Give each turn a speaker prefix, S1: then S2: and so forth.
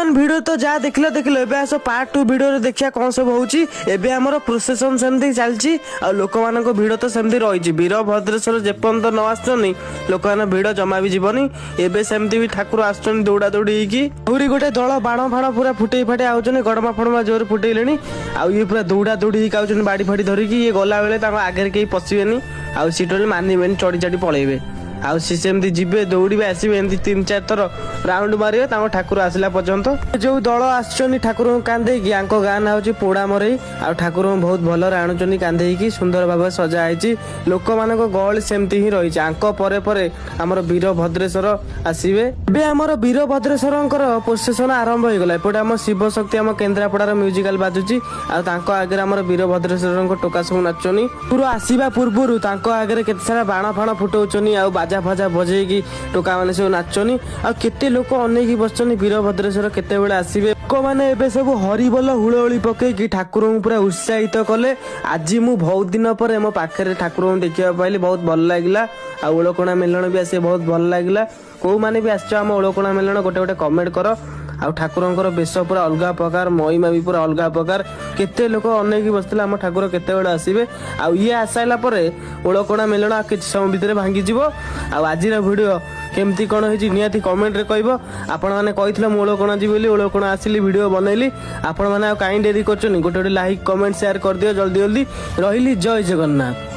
S1: One video तो जहाँ देखल देखल ए आस पार्ट 2 वीडियो देखिया कौन सब होउची एबे हमर प्रोसेसन सेमती चलची आ लोक मानक भिड़ तो सेमती रही वीरभद्रेश्वर जेपर्यंत न आसनी लोक मान भिड़ जमा भी जीवनी एबे सेमती भी ठाकुर आसुचन दौड़ा दौड़ी की आहुरी गोटे दल बाण फाण पूरा फुटई फाटे आउचन गड़मा फड़मा जोर फुटेले आ ये पूरा दौड़ा दौड़ी आउचन बाड़ी फाड़ी धरिकी ये गला बेले आगे कहीं पशिबेनी आ सीटोले मानिबेनी चढ़ी चढ़ी पलैबे आउ सी सेमती जीवे दौड़े आसवे एमती 3-4 थर राउंड मारे ठाकुर आसला पर्यंत जो दल आसुचनी ठाकुर कांदे गाँ ना हूँ पोड़ा मरई आ ठाकुर बहुत भल राणुचनी कांदे सुंदर भाव सजाई लोक मान गहली सेमती ही रही परे परे आमर वीरभद्रेश्वर आसवे ए आमर वीरभद्रेश्वर प्रोसेसन आरंभ हो गला एपटे आम शिव शक्ति आम केन्द्रापड़ार म्यूजिकाल बाजुची आगे आमर वीरभद्रेश्वर टोका सब नाचुनी पूरा आसवा पूर्व आगे केते सारा बाण फाण फुटाउछनी आ बाजा फाजा बजेगी टोका मैंने सब नाचनी आते लोक अनेक बसनी वीरभद्रेश्वर केते बेले आसवे लोक मैंने एबे सब हरिबोल हुलहुली पकईकी ठाकुर पूरा उत्साहित कले आज मु बहुत दिन पर मो पाखे ठाकुर देखा पाइली बहुत भल लगिला आ ओलकोणा मेलण भी आसे बहुत भल लगिला को माने भी आसछ आम ओलकोणा मेलण गोटे गोटे कमेंट कर आ ठाकुर बेश पूरा अलग प्रकार महिमा भी पूरा अलग प्रकार केते लोक अनेक बसते आम ठाकुर केते बेले आसवे आ ये आसाइला परे ओलकोणा मेलण किछि समय भितर भांगी जिवो आ आजिर वीडियो केमती कौन होइछि निहाती कमेंट रे कहबो आपण माने कहिथिले मु ओलकोणा जी बोली ओलकोणा आसिली वीडियो बनैली आपण माने काई डेरी करछनी गोटे गोटे लाइक कमेंट शेयर कर दियो जल्दी जल्दी रहिली जय जगन्नाथ।